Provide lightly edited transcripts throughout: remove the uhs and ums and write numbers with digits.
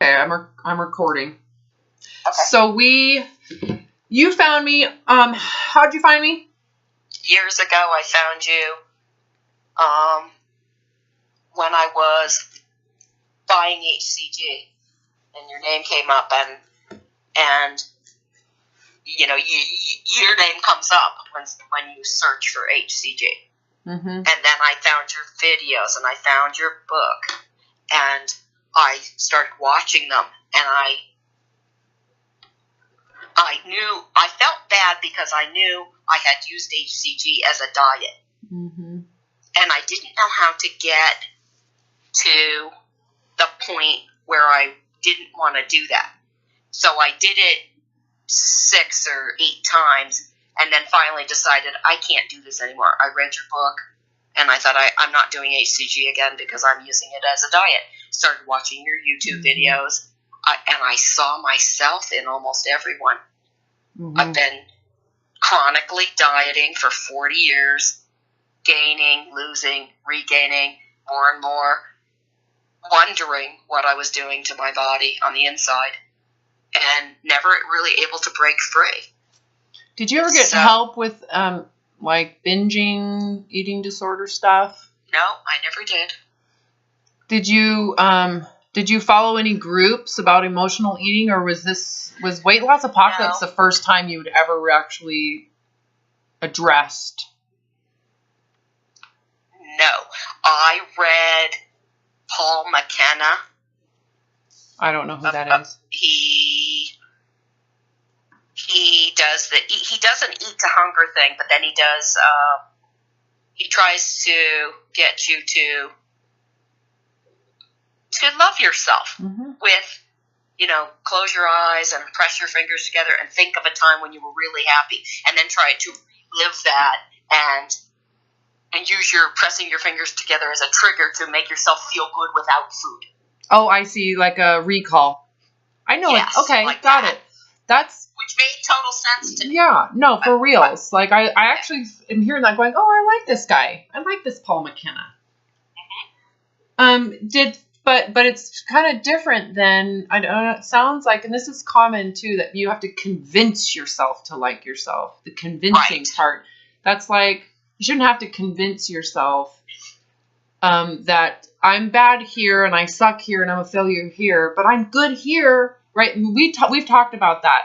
Okay, I'm recording. Okay. So you found me. How'd you find me? Years ago, I found you when I was buying HCG, and your name came up, and you know, your name comes up when you search for HCG. Mm-hmm. And then I found your videos, and I found your book, and I started watching them, and I felt bad because I knew I had used HCG as a diet. Mm-hmm. And I didn't know how to get to the point where I didn't want to do that. So I did it 6 or 8 times, and then finally decided I can't do this anymore. I read your book, and I thought I'm not doing HCG again because I'm using it as a diet. Started watching your YouTube videos, and I saw myself in almost everyone. Mm-hmm. I've been chronically dieting for 40 years, gaining, losing, regaining more and more, wondering what I was doing to my body on the inside, and never really able to break free. Did you ever get help with like binging, eating disorder stuff? No, I never did. Did you follow any groups about emotional eating, or was Weight Loss Apocalypse the first time you'd ever actually addressed? No. I read Paul McKenna. I don't know who that is. He does he doesn't eat to hunger thing, but then he does he tries to get you to love yourself with, close your eyes and press your fingers together and think of a time when you were really happy, and then try to live that and use your pressing your fingers together as a trigger to make yourself feel good without food. Oh, I see, like a recall. I know. Yes, okay, like got that. it. Which made total sense to me. Yeah, no, for reals. Like, I actually am hearing that going, oh, I like this guy. I like this Paul McKenna. But it's kind of different than, I don't know, it sounds like, and this is common too, that you have to convince yourself to like yourself. The convincing part. That's like, you shouldn't have to convince yourself that I'm bad here and I suck here and I'm a failure here, but I'm good here, right? We've talked about that.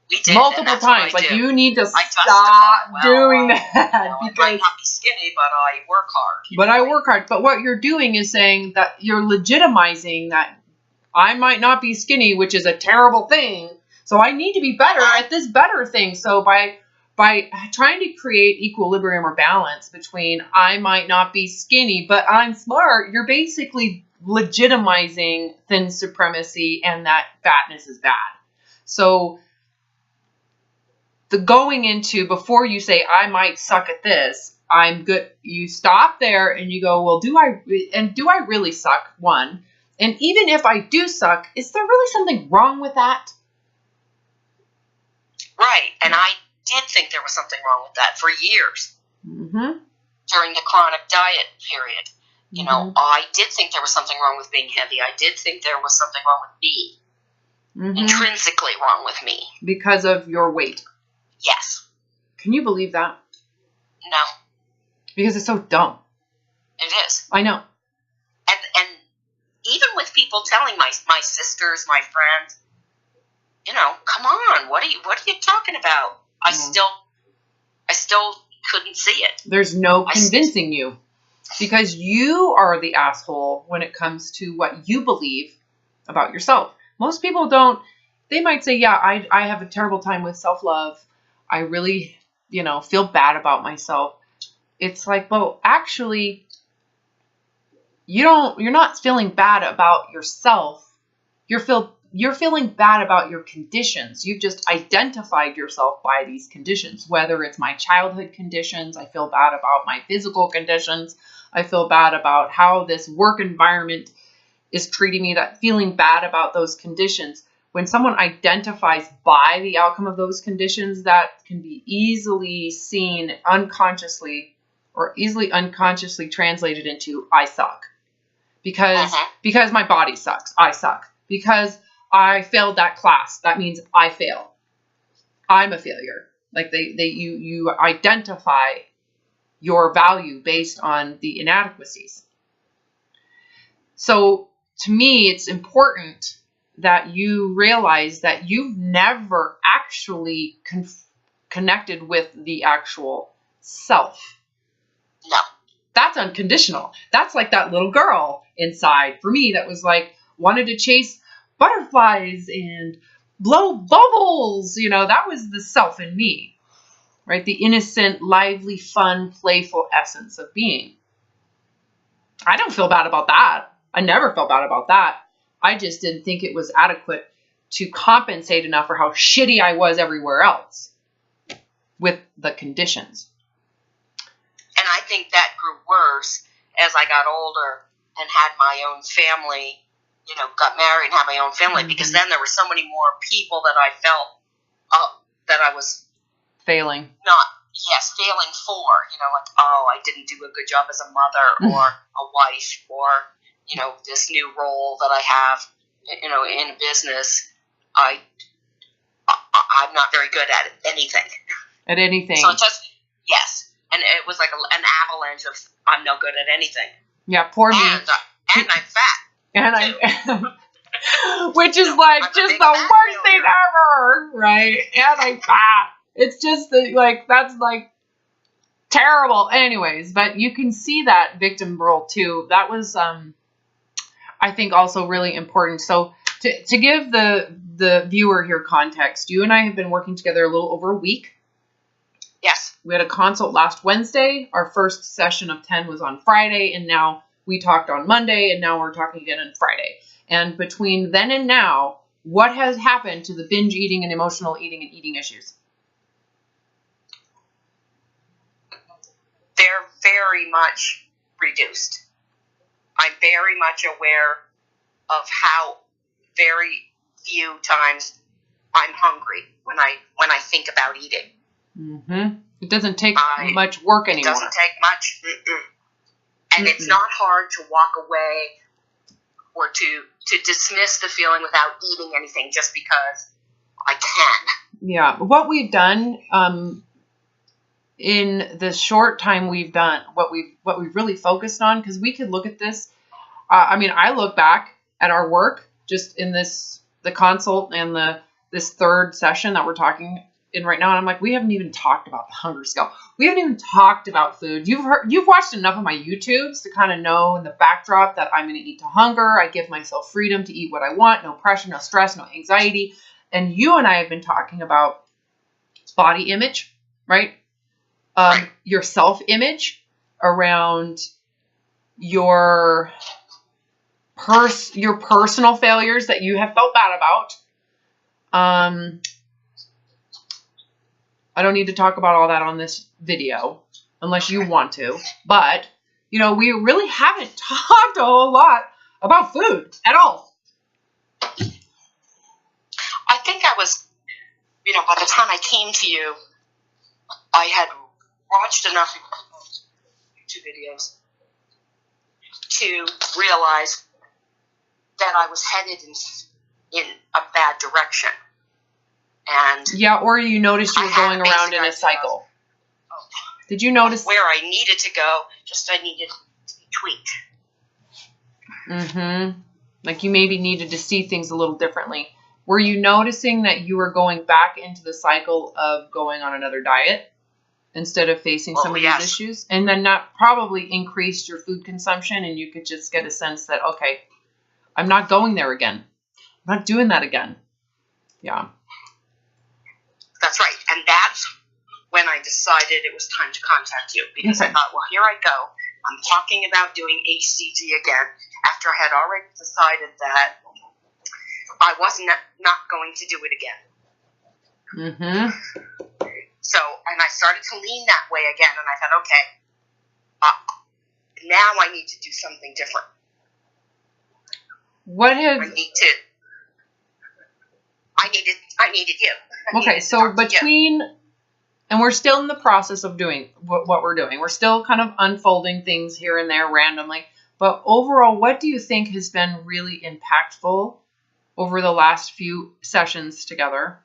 We did, multiple times. Like, you need to stop doing that. Because I might not be skinny, but I work hard. I work hard. But what you're doing is saying that you're legitimizing that I might not be skinny, which is a terrible thing. So I need to be better at this better thing. So by trying to create equilibrium or balance between I might not be skinny, but I'm smart, you're basically legitimizing thin supremacy and that fatness is bad. So the going into, before you say, I might suck at this, I'm good, you stop there and you go, well, do I really suck? One. And even if I do suck, is there really something wrong with that? Right. And I did think there was something wrong with that for years. Mm-hmm. During the chronic diet period. You know, I did think there was something wrong with being heavy. I did think there was something wrong with me. Intrinsically wrong with me. Because of your weight. Yes. Can you believe that? No. Because it's so dumb. It is. I know. And even with people telling my sisters, my friends, come on, what are you talking about? I still couldn't see it. There's no convincing you. Because you are the asshole when it comes to what you believe about yourself. Most people don't. They might say, yeah, I have a terrible time with self-love. I really, feel bad about myself. It's like, well, actually, you're not feeling bad about yourself. You're feeling bad about your conditions. You've just identified yourself by these conditions, whether it's my childhood conditions. I feel bad about my physical conditions. I feel bad about how this work environment is treating me, that feeling bad about those conditions. When someone identifies by the outcome of those conditions, that can be easily seen unconsciously or easily unconsciously translated into I suck. Because my body sucks. I suck. because I failed that class. That means I fail. I'm a failure. Like you identify your value based on the inadequacies. So to me, it's important that you realize that you've never actually connected with the actual self. No. That's unconditional. That's like that little girl inside for me that was like, wanted to chase butterflies and blow bubbles. You know, that was the self in me, right? The innocent, lively, fun, playful essence of being. I don't feel bad about that. I never felt bad about that. I just didn't think it was adequate to compensate enough for how shitty I was everywhere else with the conditions. And I think that grew worse as I got older and had my own family, you know, got married and had my own family, because then there were so many more people that I felt that I was failing failing for, you know, like, oh, I didn't do a good job as a mother or a wife, or, you know, this new role that I have, you know, in business. I'm not very good at anything. At anything. So it just, yes. And it was like an avalanche of, I'm no good at anything. Yeah, poor me. And I'm fat. And I'm, which is like just the worst thing ever, right? And I'm fat. It's just like, that's like terrible. Anyways, but you can see that victim role too. That was, I think, also really important. So to give the viewer here context, you and I have been working together a little over a week. Yes. We had a consult last Wednesday. Our first session of 10 was on Friday, and now we talked on Monday, and now we're talking again on Friday. And between then and now, what has happened to the binge eating and emotional eating and eating issues? They're very much reduced. I'm very much aware of how very few times I'm hungry when I think about eating. Mm-hmm. It doesn't take much work anymore. It doesn't take much. And it's not hard to walk away or to dismiss the feeling without eating anything just because I can. Yeah. What we've done in the short time we've done, what we've really focused on, because we could look at this. I mean, I look back at our work just in the consult and this third session that we're talking in right now, and I'm like, we haven't even talked about the hunger scale. We haven't even talked about food. You've watched enough of my YouTubes to kind of know in the backdrop that I'm going to eat to hunger. I give myself freedom to eat what I want, no pressure, no stress, no anxiety. And you and I have been talking about body image, right? Your self-image around your personal failures that you have felt bad about. I don't need to talk about all that on this video unless you want to, but you know, we really haven't talked a whole lot about food at all. I think I was, you know, by the time I came to you, I had watched enough YouTube videos to realize that I was headed in a bad direction. And yeah, or you noticed you were going around in a cycle. Did you notice where I needed to go? Just I needed to be tweaked. Mm-hmm. Like you maybe needed to see things a little differently. Were you noticing that you were going back into the cycle of going on another diet instead of facing some of these issues? And then that probably increased your food consumption, and you could just get a sense that, okay, I'm not going there again. I'm not doing that again. Yeah. That's right. And that's when I decided it was time to contact you, because I thought, well, here I go. I'm talking about doing HCG again after I had already decided that I wasn't not going to do it again. Mm-hmm. So, and I started to lean that way again, and I thought, okay, now I need to do something different. I needed you. Okay, so between, and we're still in the process of doing what we're doing. We're still kind of unfolding things here and there randomly. But overall, what do you think has been really impactful over the last few sessions together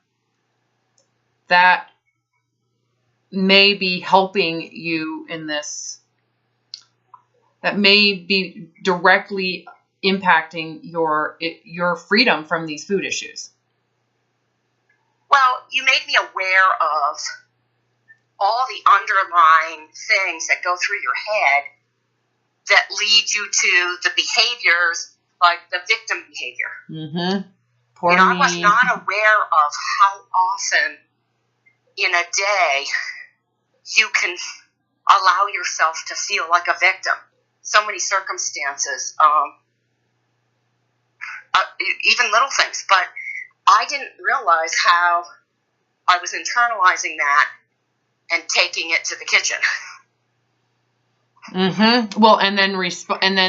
that may be helping you in this, that may be directly impacting your freedom from these food issues? Well, you made me aware of all the underlying things that go through your head that lead you to the behaviors, like the victim behavior. Mm-hmm. Poor I me. was not aware of how often in a day you can allow yourself to feel like a victim. So many circumstances, even little things. But I didn't realize how I was internalizing that and taking it to the kitchen. Mm-hmm. Well, and then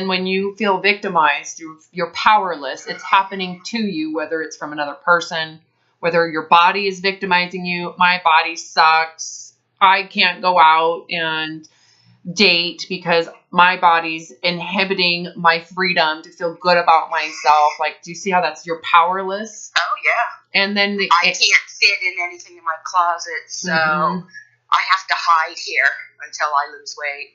when you feel victimized, you're powerless. It's happening to you, whether it's from another person, whether your body is victimizing you. My body sucks. I can't go out and date because my body's inhibiting my freedom to feel good about myself. Like, do you see how you're powerless? Oh, yeah. And then I can't fit in anything in my closet, so I have to hide here until I lose weight.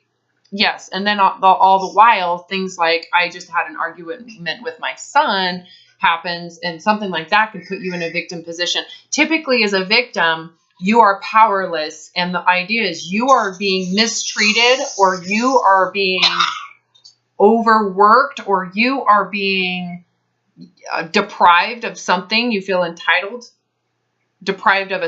Yes, and then all the while, things like I just had an argument with my son happens, and something like that can put you in a victim position. Typically, as a victim, you are powerless, and the idea is you are being mistreated, or you are being overworked, or you are being deprived of something. You feel entitled, deprived of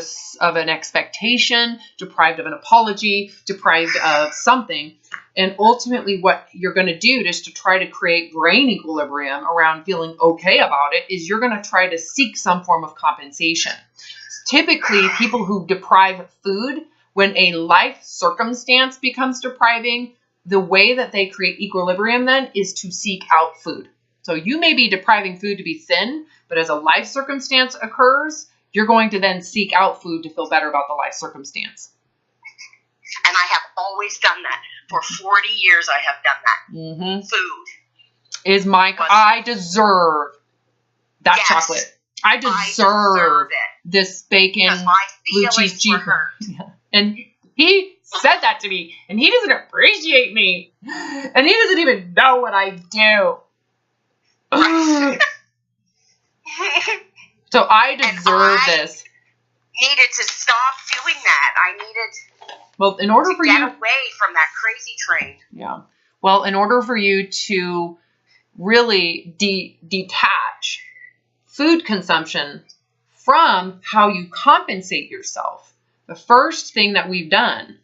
an expectation, deprived of an apology, deprived of something. And ultimately what you're going to do just to try to create brain equilibrium around feeling okay about it is you're going to try to seek some form of compensation. Typically, people who deprive food, when a life circumstance becomes depriving, the way that they create equilibrium then is to seek out food. So you may be depriving food to be thin, but as a life circumstance occurs, you're going to then seek out food to feel better about the life circumstance. And I have always done that. For 40 years, I have done that. Mm-hmm. Food. I deserve that Yes, chocolate. I deserve this bacon, blue cheese cheeseburger. Yeah. And he said that to me, and he doesn't appreciate me. And he doesn't even know what I do. So I deserve this. Needed to stop doing that. I needed in order to for get you away from that crazy train. Yeah. Well, in order for you to really detach food consumption from how you compensate yourself, the first thing that we've done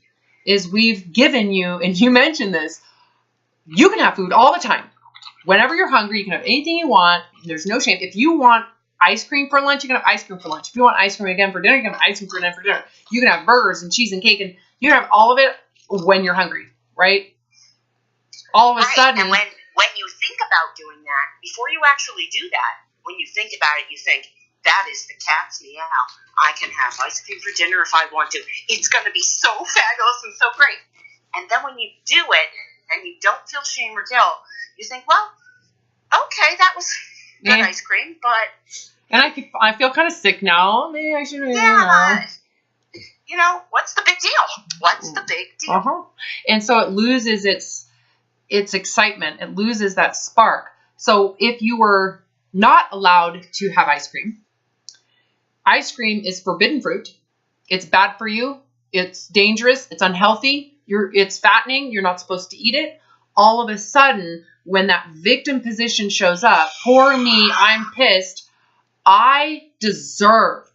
is we've given you, and you mentioned this, you can have food all the time. Whenever you're hungry, you can have anything you want. There's no shame. If you want ice cream for lunch, you can have ice cream for lunch. If you want ice cream again for dinner, you can have ice cream for dinner. You can have burgers and cheese and cake, and you can have all of it when you're hungry, right? All of a sudden. And when you think about doing that, before you actually do that, when you think about it, you think, that is the cat's meow. I can have ice cream for dinner if I want to. It's going to be so fabulous and so great. And then when you do it, and you don't feel shame or guilt, you think, well, okay, that was good ice cream, but... And I feel kind of sick now. Maybe I should... What's the big deal? What's the big deal? Uh-huh. And so it loses its excitement. It loses that spark. So if you were not allowed to have ice cream is forbidden fruit. It's bad for you. It's dangerous. It's unhealthy. It's fattening. You're not supposed to eat it. All of a sudden, when that victim position shows up, poor me, I'm pissed, I deserve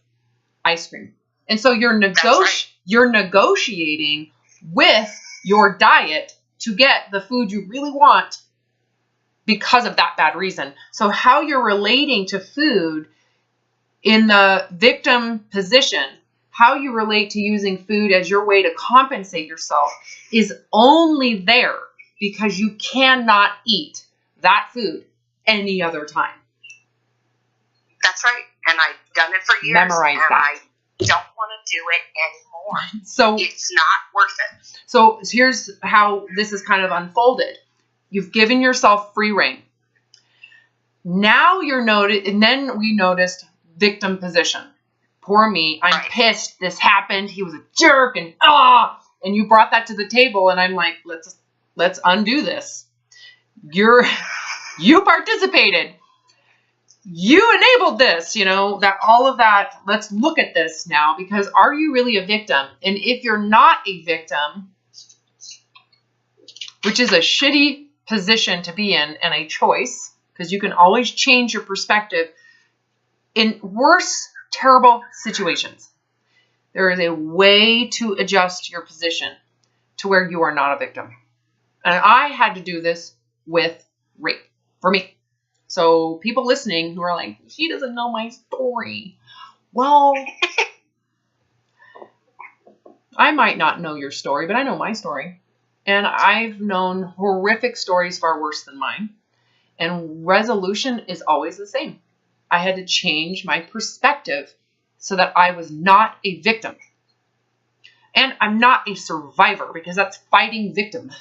ice cream. And so you're negotiating with your diet to get the food you really want because of that bad reason. So how you're relating to food in the victim position, how you relate to using food as your way to compensate yourself is only there because you cannot eat that food any other time. That's right. And I've done it for years. Memorize that. I don't want to do it anymore. So it's not worth it. So here's how this is kind of unfolded. You've given yourself free rein. Now and then we noticed victim position. Poor me. I'm pissed. This happened. He was a jerk and and you brought that to the table and I'm like, let's undo this. You participated. You enabled this, that all of that. Let's look at this now, because are you really a victim? And if you're not a victim, which is a shitty position to be in and a choice, because you can always change your perspective in worse, terrible situations. There is a way to adjust your position to where you are not a victim. And I had to do this with rape for me. So people listening who are like, she doesn't know my story. Well, I might not know your story, but I know my story. And I've known horrific stories far worse than mine. And resolution is always the same. I had to change my perspective so that I was not a victim. And I'm not a survivor, because that's fighting victim.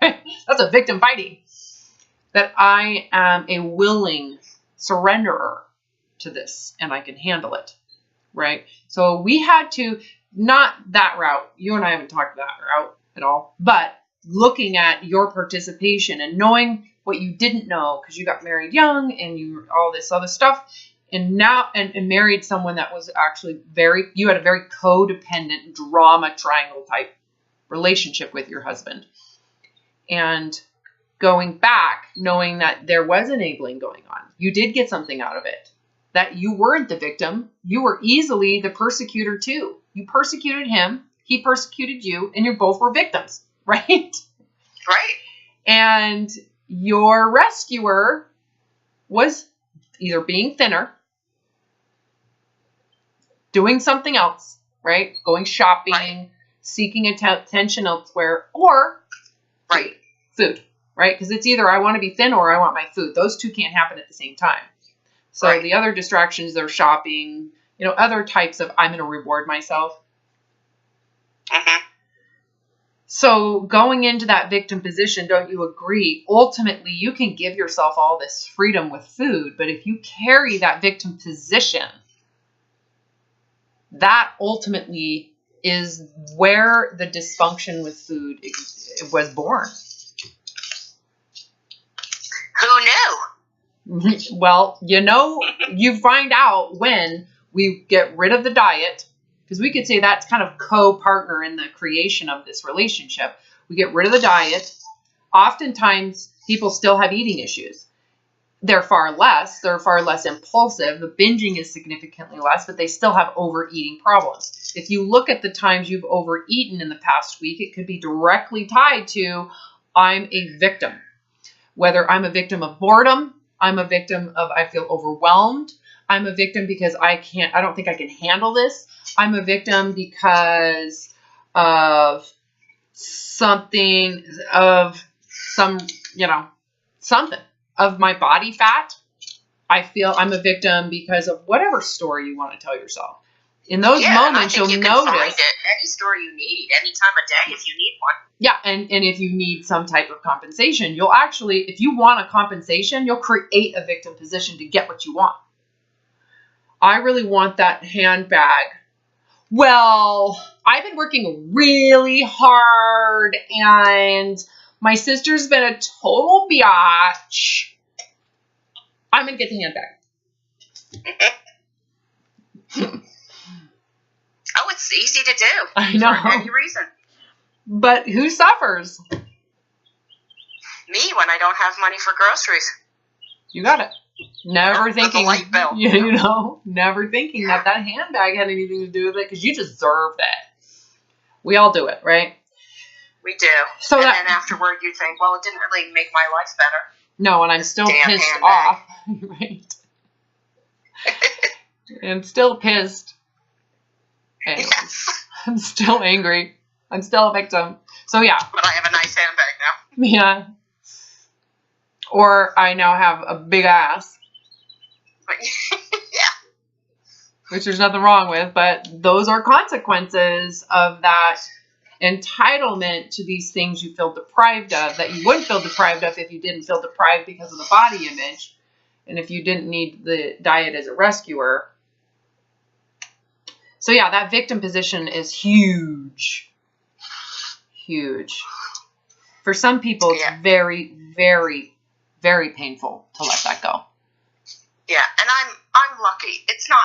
That's a victim fighting. That I am a willing surrenderer to this and I can handle it, right? So we had to, not that route. You and I haven't talked that route at all, but looking at your participation and knowing what you didn't know because you got married young and you all this other stuff, and now and married someone that was actually you had a very codependent drama triangle type relationship with your husband. And going back, knowing that there was enabling going on, you did get something out of it, that you weren't the victim. You were easily the persecutor too. You persecuted him, he persecuted you, and you both were victims, right? Right. And your rescuer was either being thinner, doing something else, right? Going shopping, right. Seeking attention elsewhere, or right. Food, right? Because it's either I want to be thin or I want my food. Those two can't happen at the same time. So right. The other distractions, they're shopping, other types of I'm going to reward myself. Mm-hmm. So going into that victim position, don't you agree? Ultimately, you can give yourself all this freedom with food, but if you carry that victim position, that ultimately is where the dysfunction with food was born. Who knew? Well, you find out when we get rid of the diet, because we could say that's kind of co-partner in the creation of this relationship. We get rid of the diet. Oftentimes, people still have eating issues. They're far less impulsive. The binging is significantly less, but they still have overeating problems. If you look at the times you've overeaten in the past week, it could be directly tied to I'm a victim. Whether I'm a victim of boredom, I'm a victim of I feel overwhelmed. I'm a victim because I don't think I can handle this. I'm a victim because of something of something of my body fat. I feel I'm a victim because of whatever story you want to tell yourself. In those moments, you'll notice find it. Any story you need, any time of day if you need one. Yeah, and if you need some type of compensation, you'll actually, if you want a compensation, you'll create a victim position to get what you want. I really want that handbag. Well, I've been working really hard and my sister's been a total biatch. I'm going to get the handbag. Oh, it's easy to do. I know. For any reason. But who suffers? Me, when I don't have money for groceries. You got it. Never thinking, the light bill. Never thinking that handbag had anything to do with it because you deserved it. We all do it, right? We do. So then afterward you think, well, it didn't really make my life better. No, and I'm still pissed off. Right. And still pissed. Anyways, yes. I'm still angry. I'm still a victim. So yeah. But I have a nice handbag now. Yeah. Or I now have a big ass. Yeah. Which there's nothing wrong with, but those are consequences of that entitlement to these things you feel deprived of that you wouldn't feel deprived of if you didn't feel deprived because of the body image. And if you didn't need the diet as a rescuer. So yeah, that victim position is huge. Huge. For some people, it's very, very, very painful to let that go. Yeah, and I'm lucky. It's not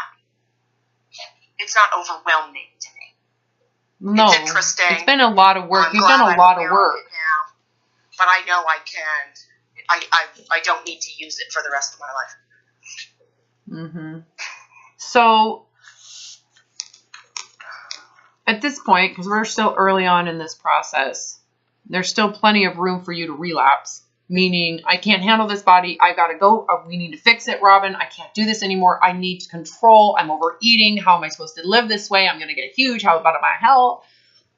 overwhelming to me. No, it's interesting. It's been a lot of work. You've done a lot of work. Now, but I know I can. I don't need to use it for the rest of my life. Mm-hmm. So at this point, because we're still early on in this process, there's still plenty of room for you to relapse. Meaning, I can't handle this body. I gotta go. We need to fix it, Robin. I can't do this anymore. I need control. I'm overeating. How am I supposed to live this way? I'm gonna get huge. How about my health?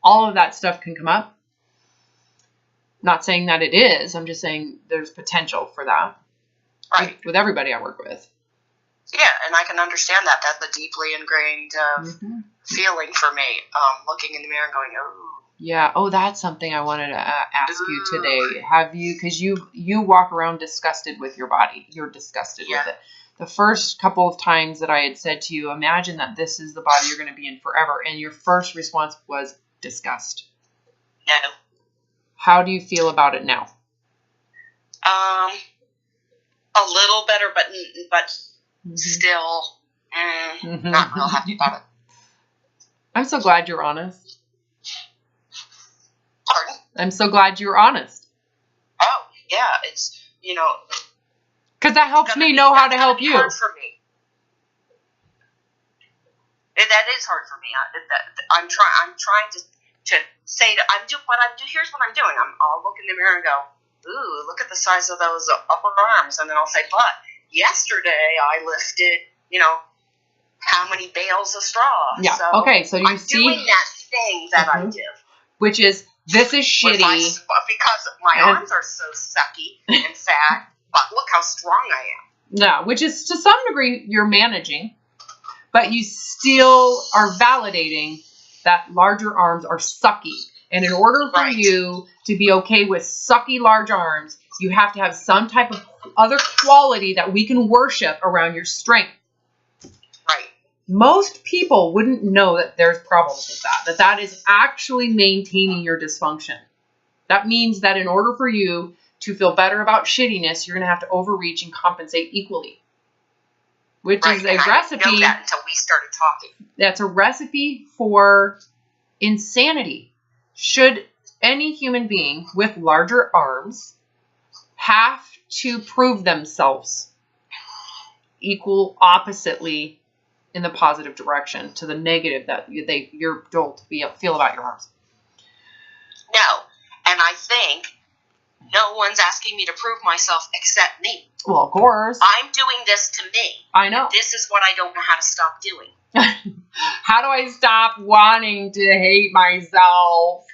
All of that stuff can come up. Not saying that it is. I'm just saying there's potential for that. Right. With everybody I work with. Yeah, and I can understand that. That's a deeply ingrained feeling for me. Looking in the mirror and going, oh. Yeah. Oh, that's something I wanted to ask you today. Have you, because you walk around disgusted with your body. You're disgusted with it. The first couple of times that I had said to you, imagine that this is the body you're going to be in forever. And your first response was disgust. No. How do you feel about it now? A little better, but still not real happy about it. I'm so glad you're honest. Pardon? I'm so glad you're honest. Oh, yeah, it's, because that helps me know how to help you. Hard for me. That is hard for me. I'm trying to say here's what I'm doing. I'll look in the mirror and go, ooh, look at the size of those upper arms, and then I'll say, but yesterday I lifted, how many bales of straw. Yeah. So okay. So I'm doing that thing that I do, which is this is shitty because my arms are so sucky and fat. But look how strong I am. Yeah, which is to some degree you're managing, but you still are validating that larger arms are sucky. And in order for you to be okay with sucky large arms, you have to have some type of other quality that we can worship around your strength. Right. Most people wouldn't know that there's problems with that that is actually maintaining your dysfunction. That means that in order for you to feel better about shittiness, you're going to have to overreach and compensate equally. Which is a recipe. I didn't know that until we started talking. That's a recipe for insanity. Should any human being with larger arms have to prove themselves equal oppositely in the positive direction to the negative that you're told to feel about your arms? No. And I think no one's asking me to prove myself except me. Well, of course. I'm doing this to me. I know. This is what I don't know how to stop doing. How do I stop wanting to hate myself?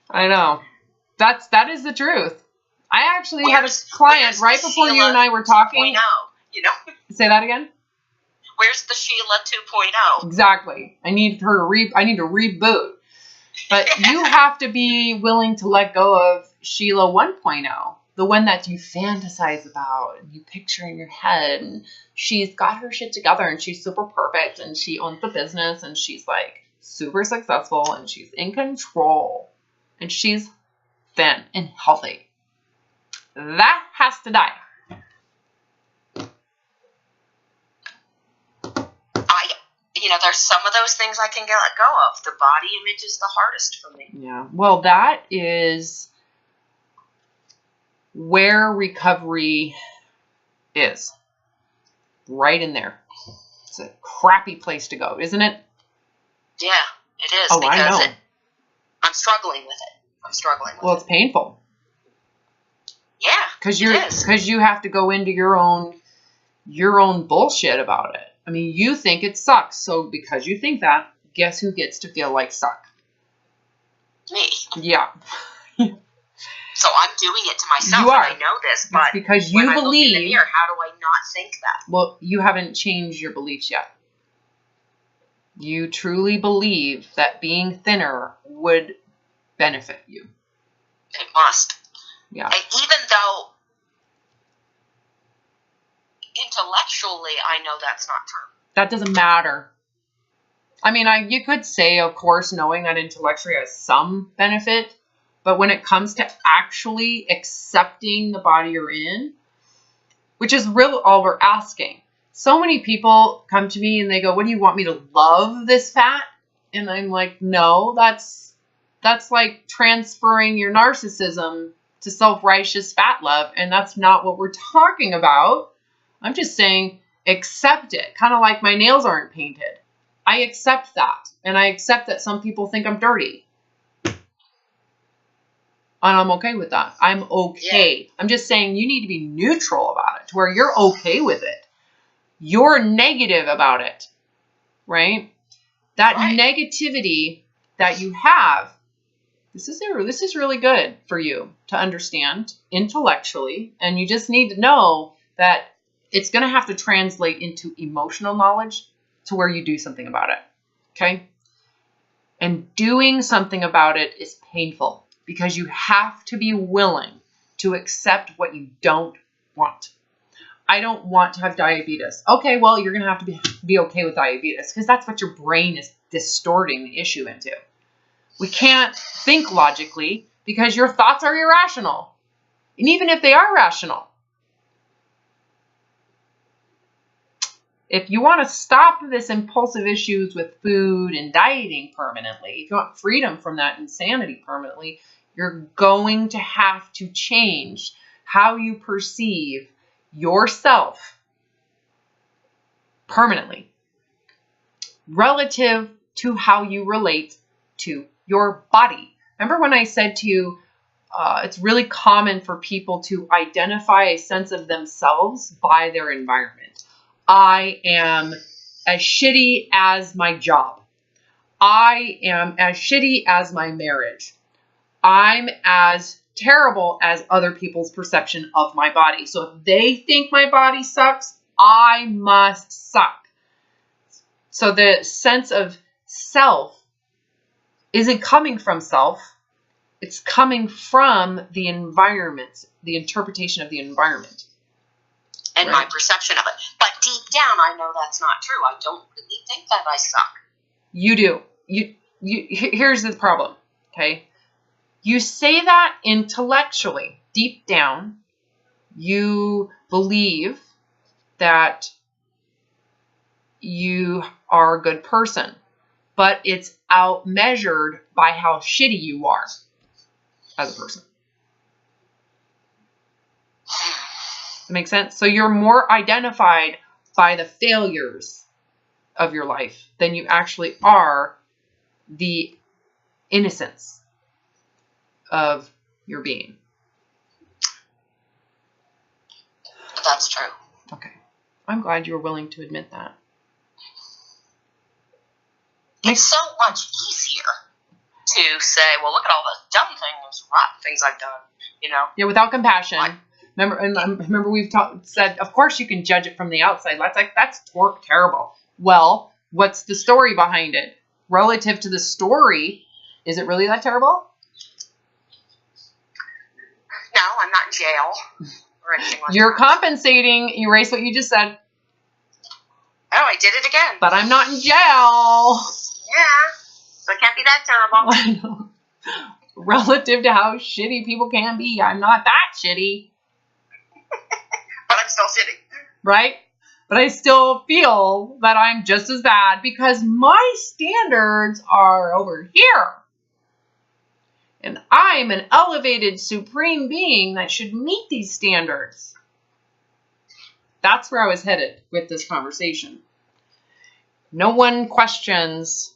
I know. That is the truth. I actually had a client right before you and I were talking. 2.0, Say that again? Where's the Sheila 2.0? Exactly. I need to reboot. But you have to be willing to let go of Sheila 1.0, the one that you fantasize about and you picture in your head. And she's got her shit together and she's super perfect and she owns the business and she's like super successful and she's in control and she's thin and healthy. That has to die. There's some of those things I can let go of. The body image is the hardest for me. Yeah. Well, that is where recovery is. Right in there. It's a crappy place to go, isn't it? Yeah, it is. Oh, I know. I'm struggling with it. Well, it's painful. Yeah, because you have to go into your own bullshit about it. I mean, you think it sucks, so because you think that, guess who gets to feel like suck? Me. Yeah. So I'm doing it to myself. You are. And I know this, but it's because you when believe. I look in the mirror, how do I not think that? Well, you haven't changed your beliefs yet. You truly believe that being thinner would benefit you. It must. Yeah. And even though intellectually I know that's not true. That doesn't matter. I mean, you could say, of course, knowing that intellectually has some benefit, but when it comes to actually accepting the body you're in, which is really all we're asking. So many people come to me and they go, what do you want me to love this fat? And I'm like, no, that's like transferring your narcissism to self-righteous fat love. And that's not what we're talking about. I'm just saying, accept it. Kind of like my nails aren't painted. I accept that. And I accept that some people think I'm dirty. And I'm okay with that. I'm okay. Yeah. I'm just saying you need to be neutral about it to where you're okay with it. You're negative about it, right? That negativity that you have, this is really good for you to understand intellectually. And you just need to know that it's going to have to translate into emotional knowledge to where you do something about it, okay? And doing something about it is painful because you have to be willing to accept what you don't want. I don't want to have diabetes. Okay, well, you're going to have to be okay with diabetes because that's what your brain is distorting the issue into. We can't think logically because your thoughts are irrational. And even if they are rational, if you want to stop this impulsive issues with food and dieting permanently, if you want freedom from that insanity permanently, you're going to have to change how you perceive yourself permanently relative to how you relate to your body. Remember when I said to you, it's really common for people to identify a sense of themselves by their environment. I am as shitty as my job. I am as shitty as my marriage. I'm as terrible as other people's perception of my body. So if they think my body sucks, I must suck. So the sense of self isn't coming from self. It's coming from the environment, the interpretation of the environment. And my perception of it. But deep down, I know that's not true. I don't really think that I suck. You do. Here's the problem, okay? You say that intellectually. Deep down, you believe that you are a good person. But it's outmeasured by how shitty you are as a person. That makes sense? So you're more identified by the failures of your life than you actually are the innocence of your being. That's true. Okay. I'm glad you were willing to admit that. It's so much easier to say, well, look at all the dumb things, rotten things I've done, you know? Yeah, without compassion. Remember we've said, of course you can judge it from the outside. That's terrible. Well, what's the story behind it? Relative to the story, is it really that terrible? No, I'm not in jail or anything like You're that. compensating. Erase what you just said. Oh, I did it again. But I'm not in jail. Yeah, so it can't be that terrible. I know. Relative to how shitty people can be, I'm not that shitty. But I'm still shitty. Right? But I still feel that I'm just as bad because my standards are over here. And I'm an elevated supreme being that should meet these standards. That's where I was headed with this conversation. No one questions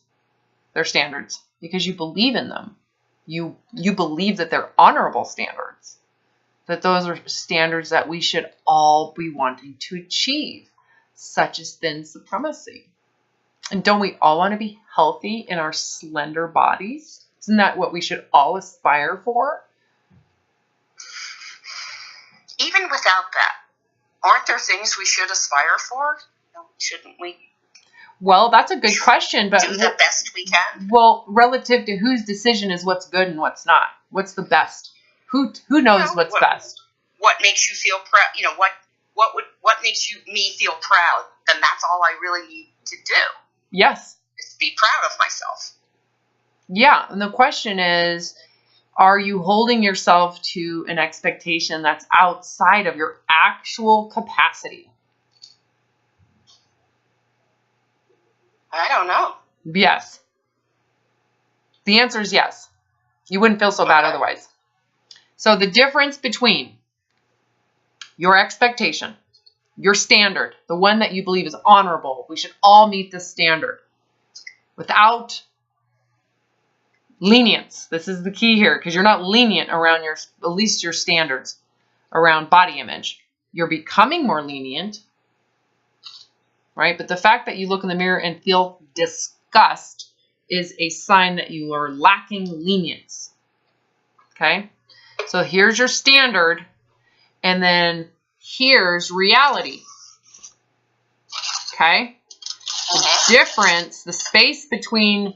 their standards because you believe in them. You believe that they're honorable standards. That those are standards that we should all be wanting to achieve, such as thin supremacy. And don't we all want to be healthy in our slender bodies? Isn't that what we should all aspire for? Even without that, aren't there things we should aspire for? No, shouldn't we? Well, that's a good question, but do the best we can. Well, relative to whose decision is what's good and what's not. What's the best? Who knows what's best? What makes you feel proud? You know, what makes me feel proud? Then that's all I really need to do. Yes. Is to be proud of myself. Yeah, and the question is, are you holding yourself to an expectation that's outside of your actual capacity? I don't know. Yes. The answer is yes. You wouldn't feel so bad otherwise. So the difference between your expectation, your standard, the one that you believe is honorable, we should all meet this standard without lenience. This is the key here, because you're not lenient around at least your standards around body image. You're becoming more lenient, right? But the fact that you look in the mirror and feel disgust is a sign that you are lacking lenience. Okay? So here's your standard, and then here's reality. Okay? The difference, the space between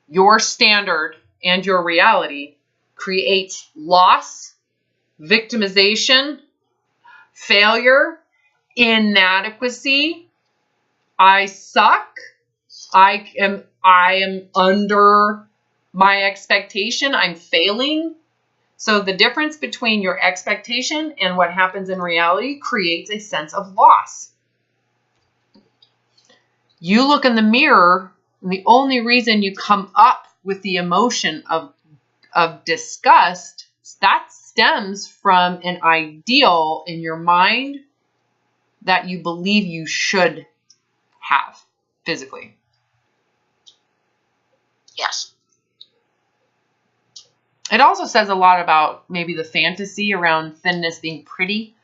your standard and your reality creates loss, victimization, failure, inadequacy. I suck. I am under my expectation. I'm failing. So the difference between your expectation and what happens in reality creates a sense of loss. You look in the mirror, and the only reason you come up with the emotion of disgust, that stems from an ideal in your mind that you believe you should have physically. Yes. It also says a lot about maybe the fantasy around thinness being pretty.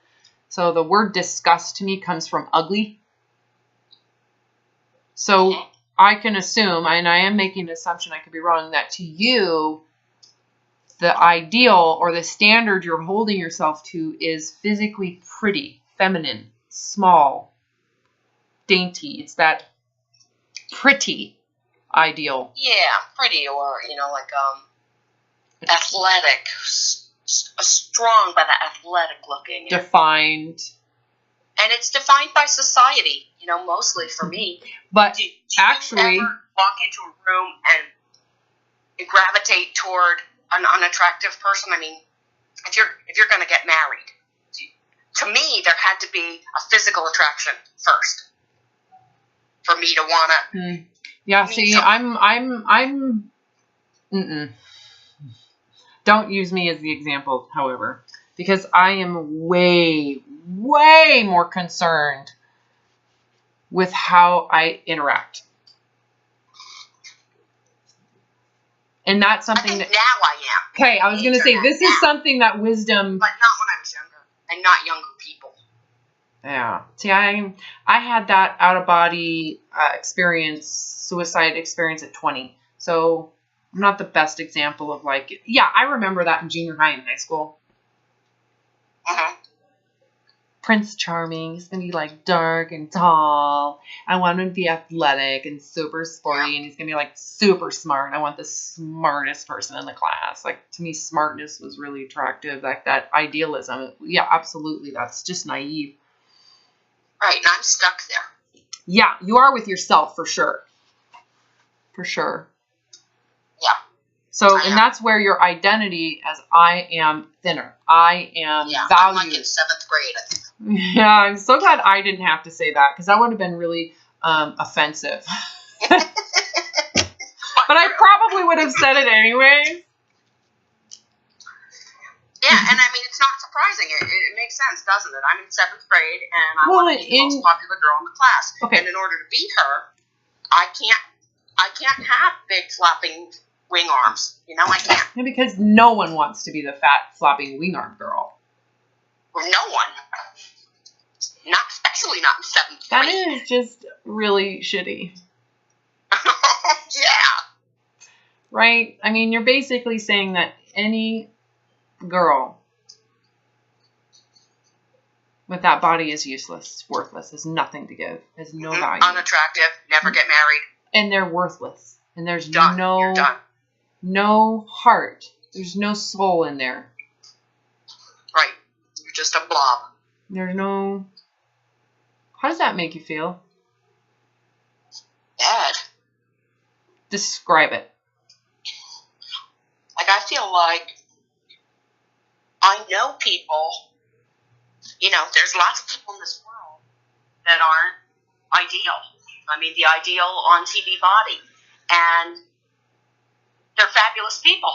So the word disgust to me comes from ugly. So I can assume, and I am making an assumption, I could be wrong, that to you, the ideal or the standard you're holding yourself to is physically pretty, feminine, small, dainty. It's that pretty ideal. Yeah, pretty, or, you know, like athletic, strong but athletic looking. Defined. And it's defined by society, you know, mostly for me. But do actually, you ever walk into a room and gravitate toward an unattractive person? I mean, if you're going to get married, to me, there had to be a physical attraction first for me to want to. Yeah, see, I'm. Don't use me as the example, however, because I am way more concerned with how I interact. And that's something I think now I am. Okay, I was going to say, this is something that wisdom... But not when I was younger, and not younger people. Yeah. See, I had that out-of-body experience, suicide experience at 20. So I'm not the best example of like... Yeah, I remember that in junior high and high school. Prince Charming. He's going to be like dark and tall. I want him to be athletic and super sporty. And he's going to be like super smart. I want the smartest person in the class. Like, to me, smartness was really attractive. Like that idealism. Yeah, absolutely. That's just naive. Right. And I'm stuck there. Yeah, you are with yourself for sure. For sure. Yeah. So, and that's where your identity as I am thinner. I am valued. I'm like in 7th grade, I think. Yeah, I'm so glad I didn't have to say that, because that would have been really offensive. But I probably would have said it anyways. Yeah, and I mean, it's not surprising. It makes sense, doesn't it? I'm in 7th grade, and I want to be the most popular girl in the class. Okay. And in order to beat her, I can't have big flopping wing arms. You know, I can't. Yeah, because no one wants to be the fat flopping wing arm girl. Or no one. Not, especially not in 7th grade. That is just really shitty. Yeah. Right? I mean, you're basically saying that any girl with that body is useless, worthless, has nothing to give, has no value. Unattractive, never get married. And they're worthless. And there's You're done. no heart. There's no soul in there. just a blob. There's no... How does that make you feel? Bad. Describe it. Like, I feel like I know people, you know, there's lots of people in this world that aren't ideal. I mean, the ideal on TV body. And they're fabulous people.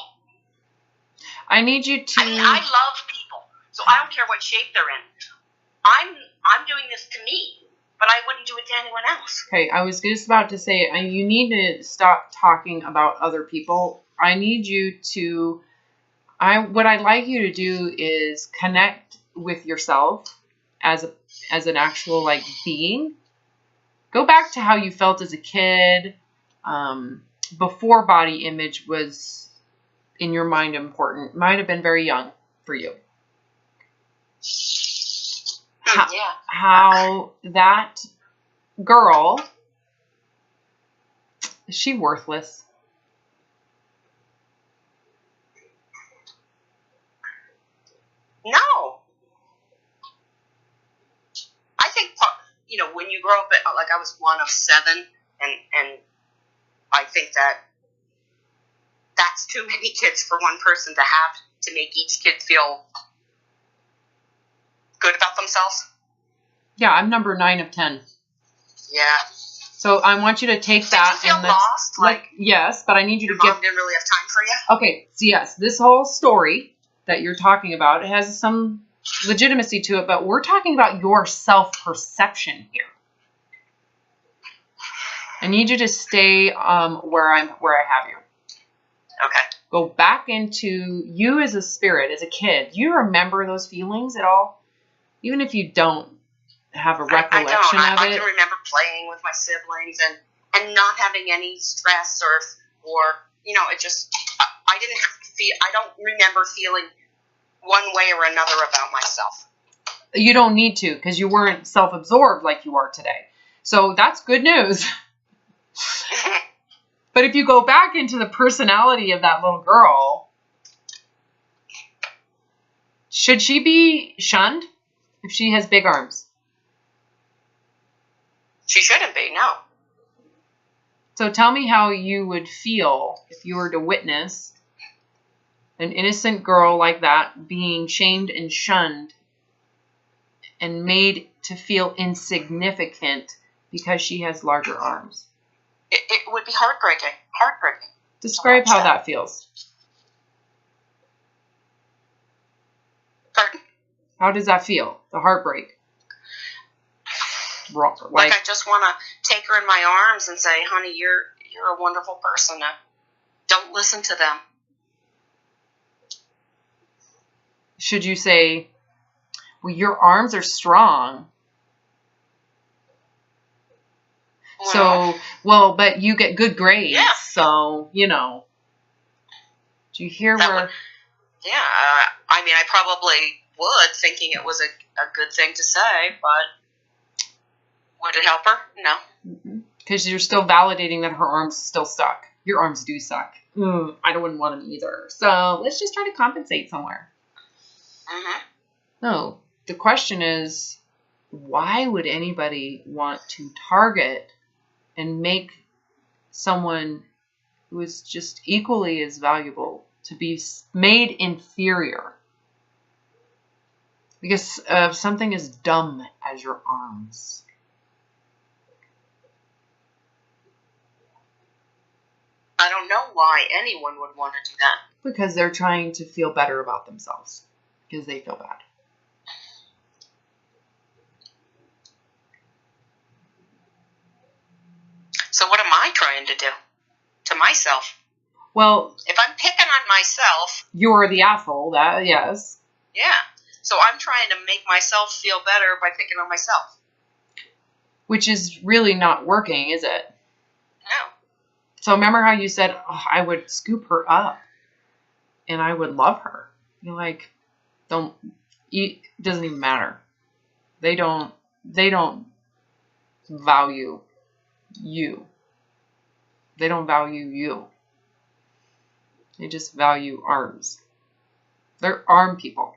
I need you to... I mean, I love people. So I don't care what shape they're in. I'm doing this to me, but I wouldn't do it to anyone else. Okay, I was just about to say, you need to stop talking about other people. I need you to... What I'd like you to do is connect with yourself as an actual, like, being. Go back to how you felt as a kid, before body image was in your mind important. Might have been very young for you. How that girl, is she worthless? No. I think, you know, when you grow up, like I was one of 7, and I think that's too many kids for one person to have to make each kid feel good about themselves. Yeah, I'm number 9 of 10. Yeah. So I want you to take that. Did you feel lost? Like, yes, but I need you to Mom didn't really have time for you? Okay, so yes, this whole story that you're talking about, it has some legitimacy to it, but we're talking about your self-perception here. I need you to stay where I have you. Okay. Go back into you as a spirit, as a kid. Do you remember those feelings at all? Even if you don't have a recollection of it. I can remember playing with my siblings and not having any stress or you know, it just, I didn't have to feel, I don't remember feeling one way or another about myself. You don't need to, because you weren't self-absorbed like you are today. So that's good news. But if you go back into the personality of that little girl, should she be shunned if she has big arms? She shouldn't be, no. So tell me how you would feel if you were to witness an innocent girl like that being shamed and shunned and made to feel insignificant because she has larger arms. It would be heartbreaking. Heartbreaking. Describe how that feels. Pardon? How does that feel? The heartbreak. Like I just want to take her in my arms and say, honey, you're a wonderful person. Now, don't listen to them. Should you say, well, your arms are strong. Well, but you get good grades. Yeah. So, you know. Do you hear where... I mean, I probably would, thinking it was a good thing to say, but would it help her? No. Because you're still validating that her arms still suck. Your arms do suck. I wouldn't want them either. So let's just try to compensate somewhere. Mm-hmm. No. The question is, why would anybody want to target and make someone who is just equally as valuable to be made inferior because of something as dumb as your arms? I don't know why anyone would want to do that. Because they're trying to feel better about themselves. Because they feel bad. So what am I trying to do to myself? Well, if I'm picking on myself, you're the asshole. That yes. Yeah. So I'm trying to make myself feel better by picking on myself. Which is really not working, is it? No. So remember how you said, I would scoop her up and I would love her. You're like, it doesn't even matter. They don't value you. They don't value you. They just value arms. They're arm people.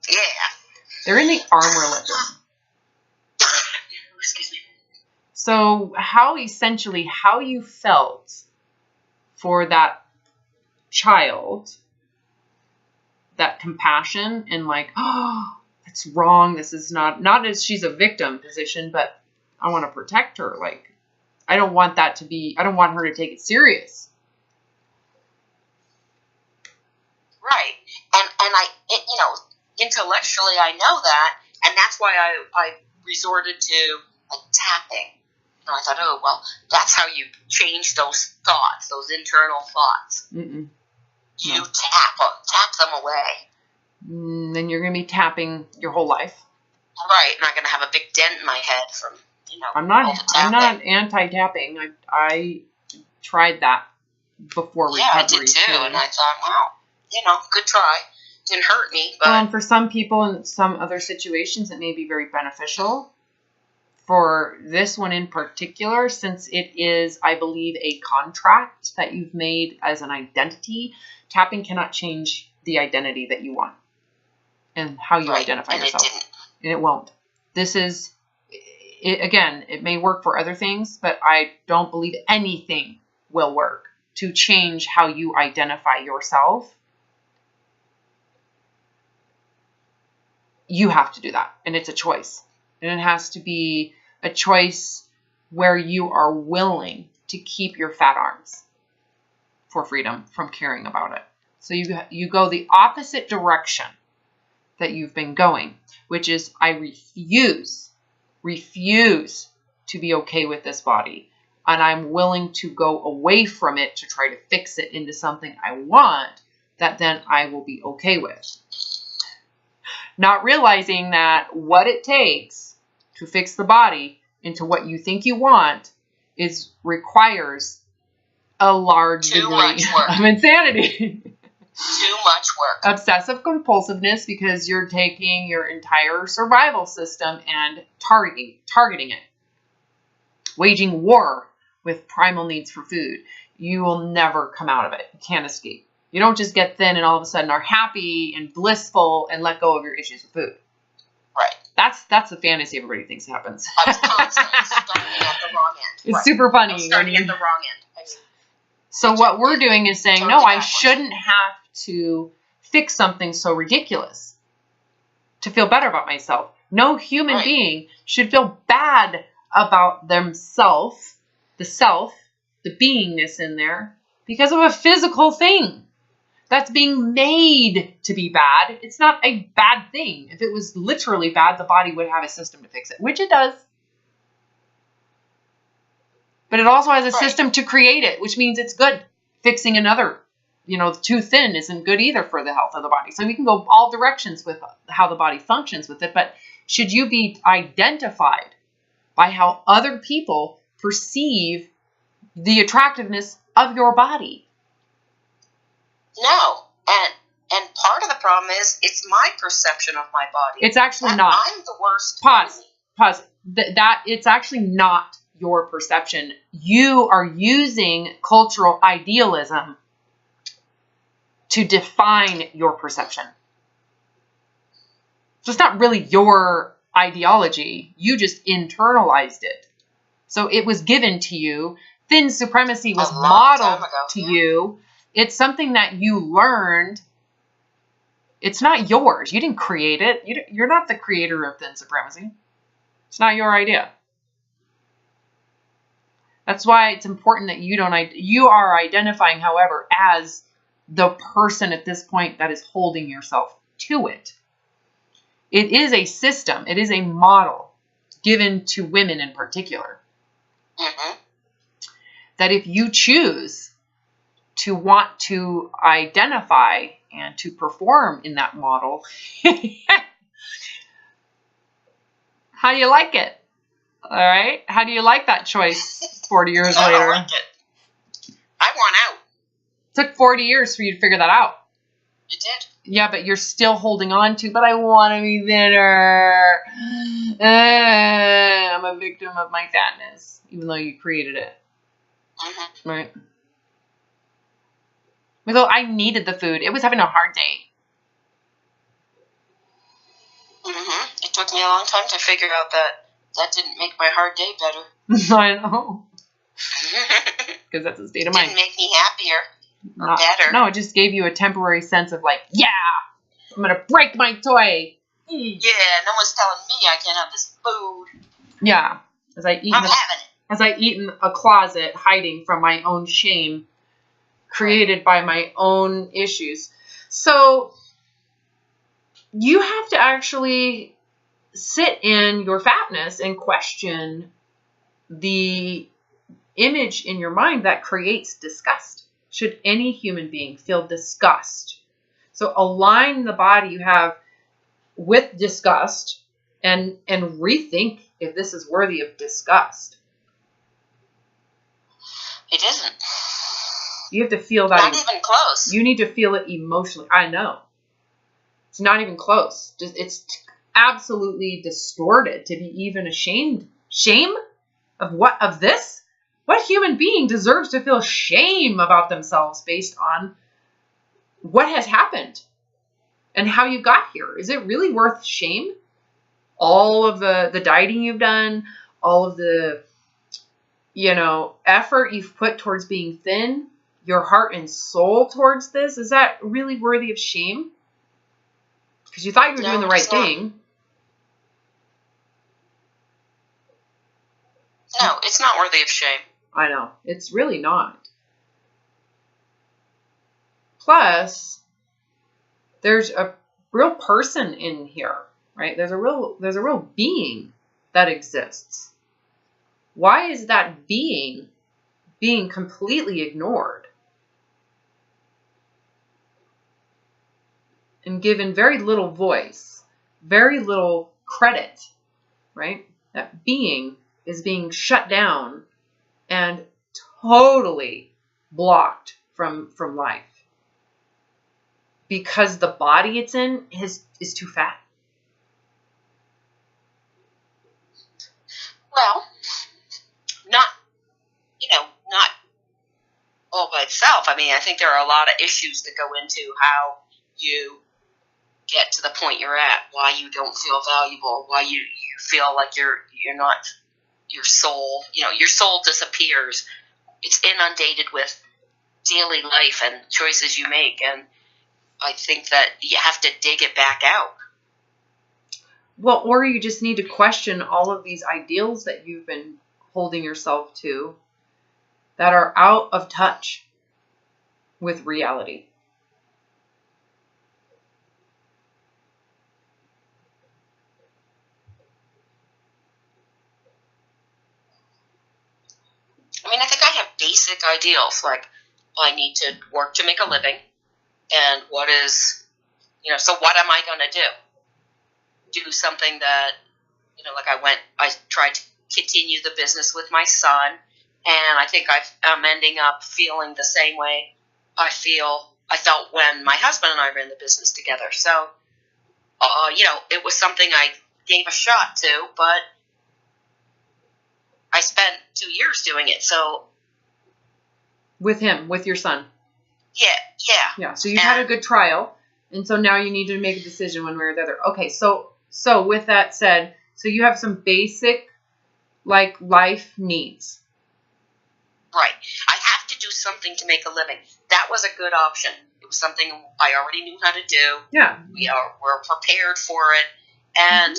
Yeah. They're in the arm religion. Excuse me. So how you felt for that child, that compassion and like, oh, that's wrong. This is not as she's a victim position, but I want to protect her. Like, I don't want her to take it serious. Right. And intellectually I know that, and that's why I resorted to like tapping. And I thought, oh, well, that's how you change those thoughts, those internal thoughts. Mm-mm. You tap them away. Then you're going to be tapping your whole life. Right, and I'm going to have a big dent in my head from, I'm not anti-tapping. I tried that before recovery. Yeah, I did too, and I thought, well, good try. Didn't hurt me, but... Well, and for some people in some other situations, it may be very beneficial. For this one in particular, since it is, I believe, a contract that you've made as an identity, tapping cannot change the identity that you want and how you identify yourself. It didn't. And it won't. This is, again, it may work for other things, but I don't believe anything will work to change how you identify yourself. You have to do that, and it's a choice. And it has to be a choice where you are willing to keep your fat arms for freedom from caring about it. So you go the opposite direction that you've been going, which is I refuse to be okay with this body. And I'm willing to go away from it to try to fix it into something I want that then I will be okay with. Not realizing that what it takes to fix the body into what you think you want requires a large degree of insanity. Too much work. Obsessive compulsiveness, because you're taking your entire survival system and targeting it. Waging war with primal needs for food. You will never come out of it. You can't escape. You don't just get thin and all of a sudden are happy and blissful and let go of your issues with food. Right. That's the fantasy everybody thinks happens. I was constantly starting at the wrong end. It's super funny. I was starting at the wrong end. So what we're doing is saying, no, I shouldn't have to fix something so ridiculous to feel better about myself. No human being should feel bad about themselves, the self, the beingness in there, because of a physical thing that's being made to be bad. It's not a bad thing. If it was literally bad, the body would have a system to fix it, which it does. But it also has a system to create it, which means it's good. Fixing another, too thin isn't good either for the health of the body. So we can go all directions with how the body functions with it. But should you be identified by how other people perceive the attractiveness of your body? No. And part of the problem is it's my perception of my body. It's actually not. I'm the worst. Pause. That it's actually not your perception. You are using cultural idealism to define your perception. So it's not really your ideology. You just internalized it. So it was given to you. Thin supremacy was modeled to you. It's something that you learned. It's not yours. You didn't create it. You're not the creator of thin supremacy. It's not your idea. That's why it's important that you are identifying, however, as the person at this point that is holding yourself to it. It is a system. It is a model given to women in particular. Mm-hmm. That if you choose to want to identify and to perform in that model, how do you like it? All right? How do you like that choice 40 years later? I like it. I want out. It took 40 years for you to figure that out. It did. Yeah, but you're still holding on to, but I want to be thinner. I'm a victim of my fatness, even though you created it. Mm-hmm. Right? Although I needed the food. It was having a hard day. took me a long time to figure out that didn't make my hard day better. I know. Because that's a state of mind. Didn't make me happier or better. No, it just gave you a temporary sense of like, yeah, I'm going to break my toy. Yeah, no one's telling me I can't have this food. Yeah. I'm having it. As I eat in a closet, hiding from my own shame, created by my own issues. So you have to actually sit in your fatness and question the image in your mind that creates disgust. Should any human being feel disgust? So align the body you have with disgust and rethink if this is worthy of disgust. It isn't. You have to feel that. Not even close. You need to feel it emotionally. I know. It's not even close. It's absolutely distorted to be even ashamed. Shame of what? Of this? What human being deserves to feel shame about themselves based on what has happened and how you got here? Is it really worth shame? All of the dieting you've done, all of the effort you've put towards being thin, your heart and soul towards this, is that really worthy of shame? Because you thought you were doing the right thing. No, it's not worthy of shame. I know. It's really not. Plus, there's a real person in here, right? There's a real being that exists. Why is that being completely ignored and given very little voice, very little credit, right? That being is being shut down and totally blocked from life because the body it's in is too fat. Well, not all by itself. I mean, I think there are a lot of issues that go into how you get to the point you're at, why you don't feel valuable, why you feel like you're not your soul. Your soul disappears. It's inundated with daily life and choices you make, and I think that you have to dig it back out. Well, or you just need to question all of these ideals that you've been holding yourself to that are out of touch with reality. I mean, I think I have basic ideals, like I need to work to make a living, and so what am I going to do? Do something that, I tried to continue the business with my son, and I think I'm ending up feeling the same way I felt when my husband and I ran the business together. So, it was something I gave a shot to, but I spent 2 years doing it. So with your son. Yeah. So you had a good trial, and so now you need to make a decision one way or the other. Okay, so with that said, so you have some basic life needs. Right. I have to do something to make a living. That was a good option. It was something I already knew how to do. Yeah. We're prepared for it. And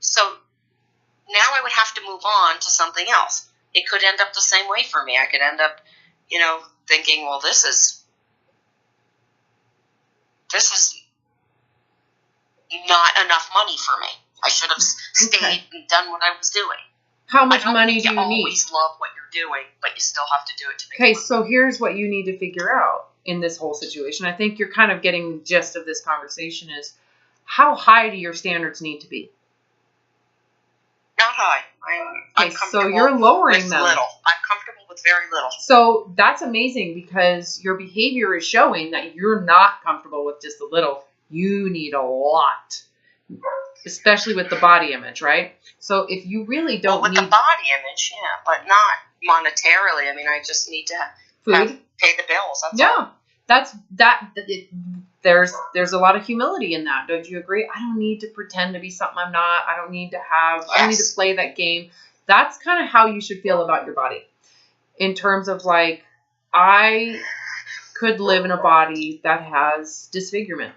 so now I would have to move on to something else. It could end up the same way for me. I could end up, thinking, well, this is not enough money for me. I should have stayed and done what I was doing. How much money do you need? You always love what you're doing, but you still have to do it to make money. Okay, so here's what you need to figure out in this whole situation. I think you're kind of getting the gist of this conversation is how high do your standards need to be? Not high. I'm so you're lowering with them. Little. I'm comfortable with very little. So that's amazing because your behavior is showing that you're not comfortable with just a little. You need a lot, especially with the body image, right? So if you really don't with need the body image, yeah, but not monetarily. I mean, I just need to food, pay the bills. That's all. That's there's a lot of humility in that. Don't you agree? I don't need to pretend to be something I'm not. I don't need to play that game. That's kind of how you should feel about your body. In terms of like, I could live in a body that has disfigurement.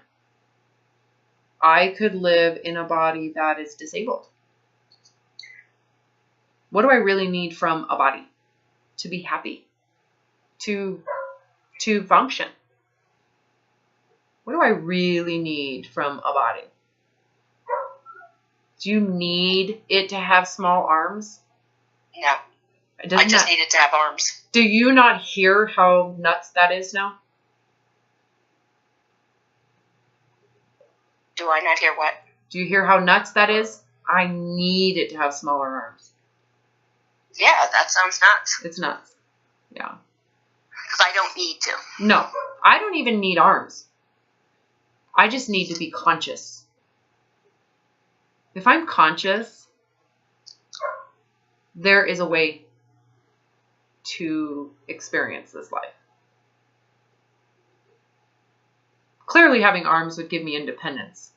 I could live in a body that is disabled. What do I really need from a body to be happy? To function? What do I really need from a body? Do you need it to have small arms? No. I just need it to have arms. Do you not hear how nuts that is now? Do I not hear what? Do you hear how nuts that is? I need it to have smaller arms. Yeah, that sounds nuts. It's nuts. Yeah. Because I don't need to. No, I don't even need arms. I just need to be conscious. If I'm conscious, there is a way to experience this life. Clearly, having arms would give me independence,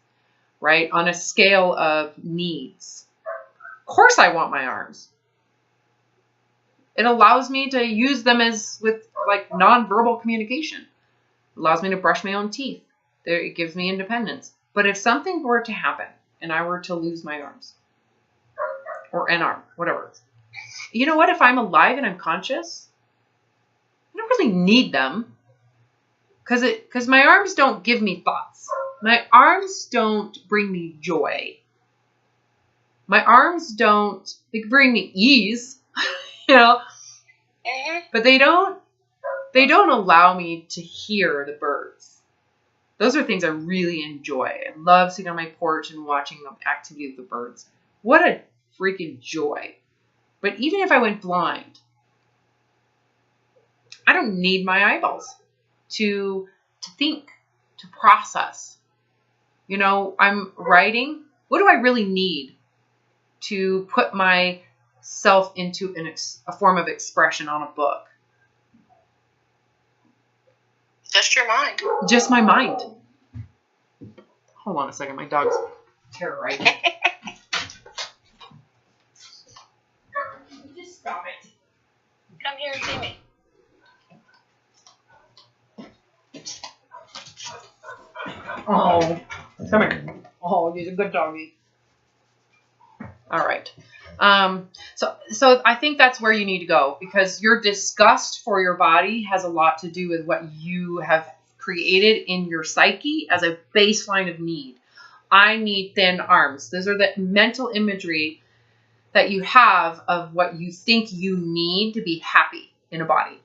right? On a scale of needs. Of course I want my arms. It allows me to use them with nonverbal communication. It allows me to brush my own teeth. It gives me independence. But if something were to happen and I were to lose my arms or an arm, whatever, you know what? If I'm alive and I'm conscious, I don't really need them because my arms don't give me thoughts. My arms don't bring me joy. My arms they bring me ease, but they don't allow me to hear the birds. Those are things I really enjoy. I love sitting on my porch and watching the activity of the birds. What a freaking joy. But even if I went blind, I don't need my eyeballs to think, to process. I'm writing. What do I really need to put myself into a form of expression on a book? Just your mind. Just my mind. Hold on a second. My dog's terrorizing me. Just stop it. Come here and see me. Oh, come here. Oh, he's a good doggy. All right. So I think that's where you need to go, because your disgust for your body has a lot to do with what you have created in your psyche as a baseline of need. I need thin arms. Those are the mental imagery that you have of what you think you need to be happy in a body.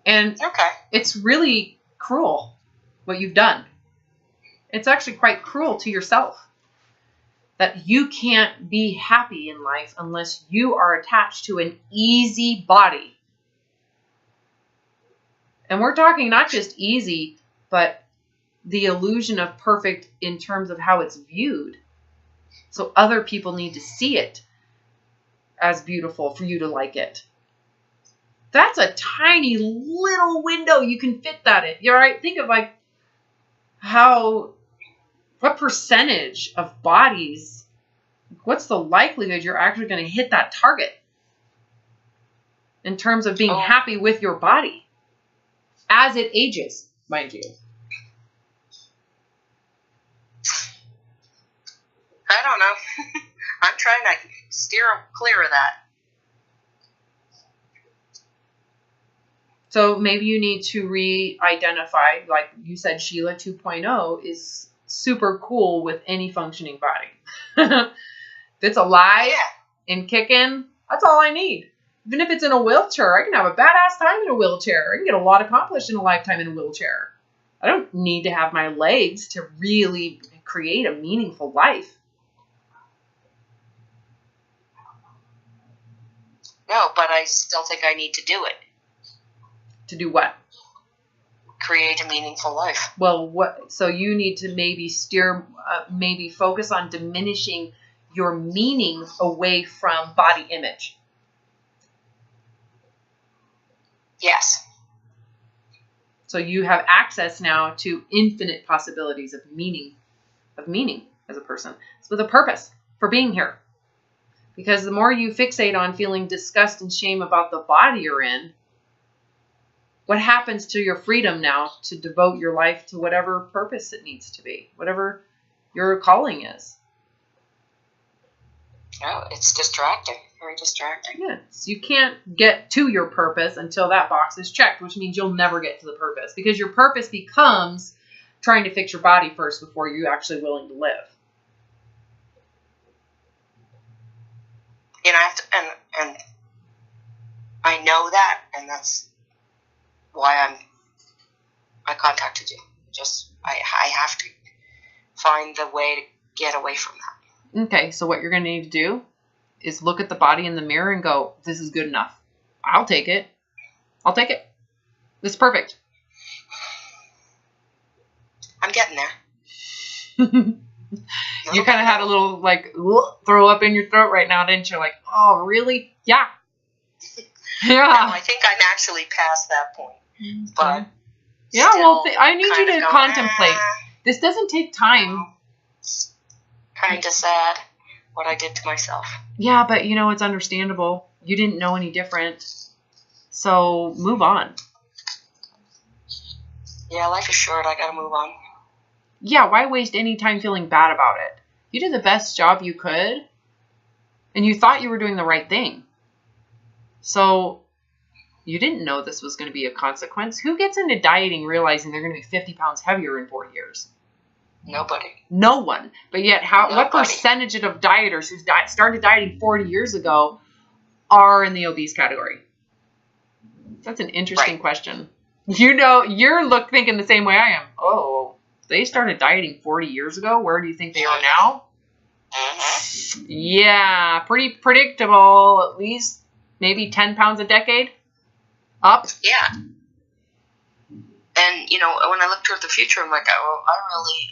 And It's really cruel what you've done. It's actually quite cruel to yourself that you can't be happy in life unless you are attached to an easy body. And we're talking not just easy, but the illusion of perfect in terms of how it's viewed. So other people need to see it as beautiful for you to like it. That's a tiny little window you can fit that in. You're right. Think of what percentage of bodies, what's the likelihood you're actually going to hit that target in terms of being happy with your body as it ages, mind you? I don't know. I'm trying to steer clear of that. So maybe you need to re-identify, like you said, Sheila 2.0 is super cool with any functioning body. If it's alive and kicking, that's all I need. Even if it's in a wheelchair, I can have a badass time in a wheelchair. I can get a lot accomplished in a lifetime in a wheelchair. I don't need to have my legs to really create a meaningful life. No, but I still think I need to do it. To do what? Create a meaningful life. Well, so you need to maybe maybe focus on diminishing your meaning away from body image. Yes. So you have access now to infinite possibilities of meaning as a person. It's with a purpose for being here. Because the more you fixate on feeling disgust and shame about the body you're in, what happens to your freedom now to devote your life to whatever purpose it needs to be, whatever your calling is? Oh, it's distracting. Very distracting. Yes. You can't get to your purpose until that box is checked, which means you'll never get to the purpose. Because your purpose becomes trying to fix your body first before you're actually willing to live. And I have to, and I know that, and that's why I contacted you. I have to find the way to get away from that. Okay, so what you're going to need to do is look at the body in the mirror and go, this is good enough. I'll take it. I'll take it. This is perfect. I'm getting there. You kind of had a little, like, throw up in your throat right now, didn't you? Like, oh, really? Yeah. Yeah. No, I think I'm actually past that point. But yeah, well, I need you to contemplate. This doesn't take time. Kind of sad what I did to myself. Yeah, but, it's understandable. You didn't know any different. So move on. Yeah, life is short. I got to move on. Yeah, why waste any time feeling bad about it? You did the best job you could, and you thought you were doing the right thing. So you didn't know this was going to be a consequence. Who gets into dieting realizing they're going to be 50 pounds heavier in 4 years? Nobody. No one. But yet, what percentage of dieters who started dieting 40 years ago are in the obese category? That's an interesting question. You're thinking the same way I am. Oh, they started dieting 40 years ago. Where do you think they are now? Yeah, pretty predictable. At least maybe 10 pounds a decade up. Yeah. And, when I look toward the future, I'm like, I really,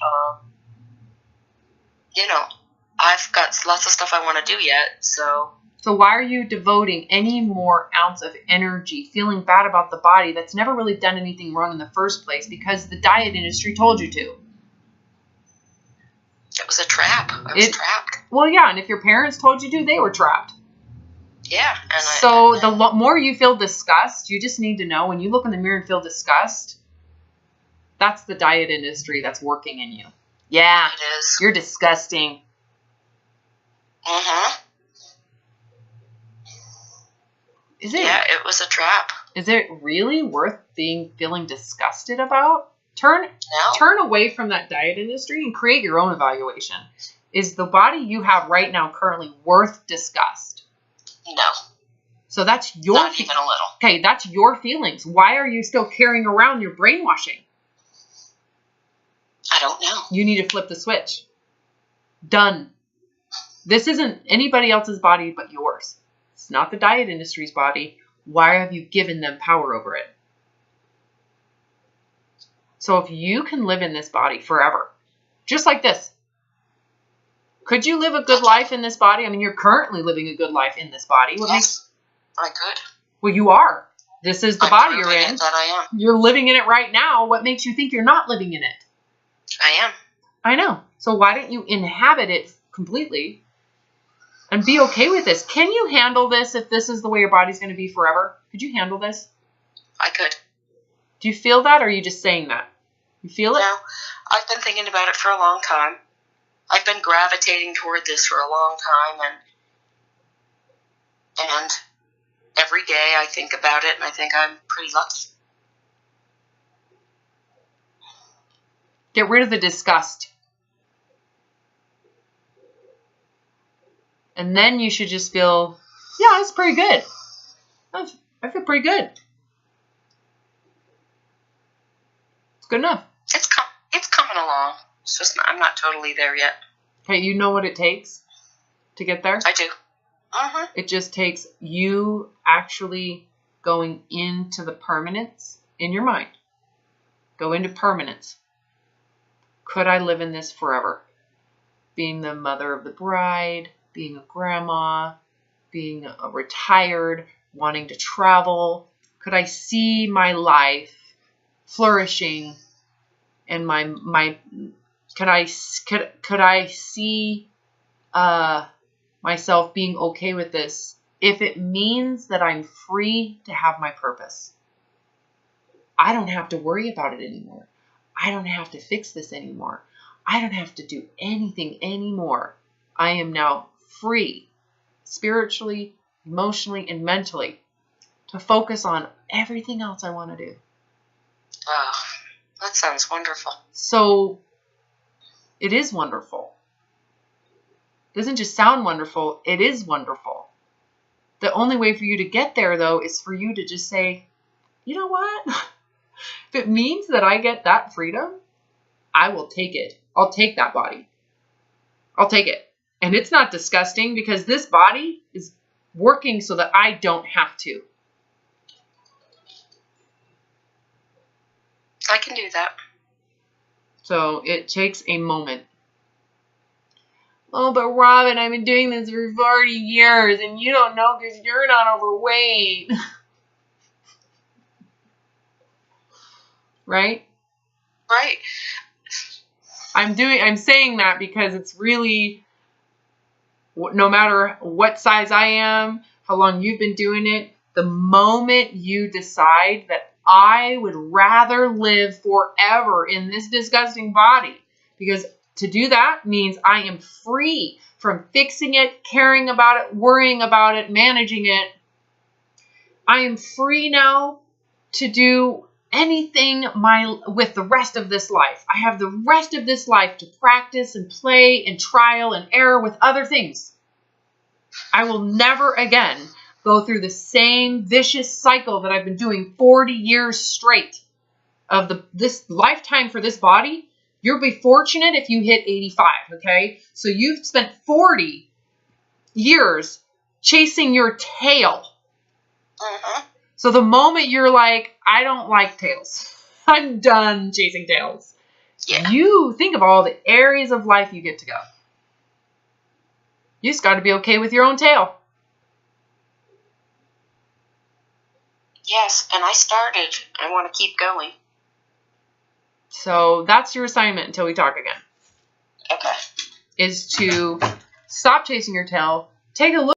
I've got lots of stuff I want to do yet, so why are you devoting any more ounce of energy feeling bad about the body that's never really done anything wrong in the first place because the diet industry told you to? It was a trap. I was trapped. Well, yeah, and if your parents told you to, they were trapped. Yeah. The more you feel disgust, you just need to know when you look in the mirror and feel disgust, that's the diet industry that's working in you. Yeah. It is. You're disgusting. Is it? Yeah, it was a trap. Is it really worth feeling disgusted about? Turn away from that diet industry and create your own evaluation. Is the body you have right now currently worth disgust? No. So that's your... Not even a little. Okay, that's your feelings. Why are you still carrying around your brainwashing? I don't know. You need to flip the switch. Done. This isn't anybody else's body but yours. It's not the diet industry's body. Why have you given them power over it? So if you can live in this body forever, just like this, could you live a good life in this body? I mean, you're currently living a good life in this body. Yes, I could. Well, you are. This is the body you're in. That I am. You're living in it right now. What makes you think you're not living in it? I am. I know. So why don't you inhabit it completely and be okay with this? Can you handle this if this is the way your body's going to be forever? Could you handle this? I could. Do you feel that, or are you just saying that? You feel it? No. I've been thinking about it for a long time. I've been gravitating toward this for a long time, and every day I think about it, and I think I'm pretty lucky. Get rid of the disgust. And then you should just feel, yeah, it's pretty good. I feel pretty good. It's good enough. It's coming along. It's just I'm not totally there yet. Okay, you know what it takes to get there? I do. Uh-huh. It just takes you actually going into the permanence in your mind. Go into permanence. Could I live in this forever? Being the mother of the bride, being a grandma, being a retired, wanting to travel. Could I see my life flourishing and could I see myself being okay with this if it means that I'm free to have my purpose? I don't have to worry about it anymore. I don't have to fix this anymore. I don't have to do anything anymore. I am now free, spiritually, emotionally, and mentally, to focus on everything else I want to do. Oh, that sounds wonderful. So it is wonderful. It doesn't just sound wonderful, it is wonderful. The only way for you to get there, though, is for you to just say, you know what? If it means that I get that freedom, I will take it. I'll take that body. I'll take it. And it's not disgusting because this body is working so that I don't have to. I can do that. So it takes a moment. Oh, but Robin, I've been doing this for 40 years and you don't know because you're not overweight. Right? Right. I'm saying that because it's really, no matter what size I am, how long you've been doing it, the moment you decide that I would rather live forever in this disgusting body, because to do that means I am free from fixing it, caring about it, worrying about it, managing it. I am free now to do anything with the rest of this life. I have the rest of this life to practice and play and trial and error with other things. I will never again go through the same vicious cycle that I've been doing 40 years straight of this lifetime for this body. You'll be fortunate if you hit 85, okay? So you've spent 40 years chasing your tail. Uh-huh. So the moment you're like, I don't like tails, I'm done chasing tails. Yeah. You think of all the areas of life you get to go. You just got to be okay with your own tail. Yes, and I started. I want to keep going. So that's your assignment until we talk again. Okay. Is to stop chasing your tail, take a look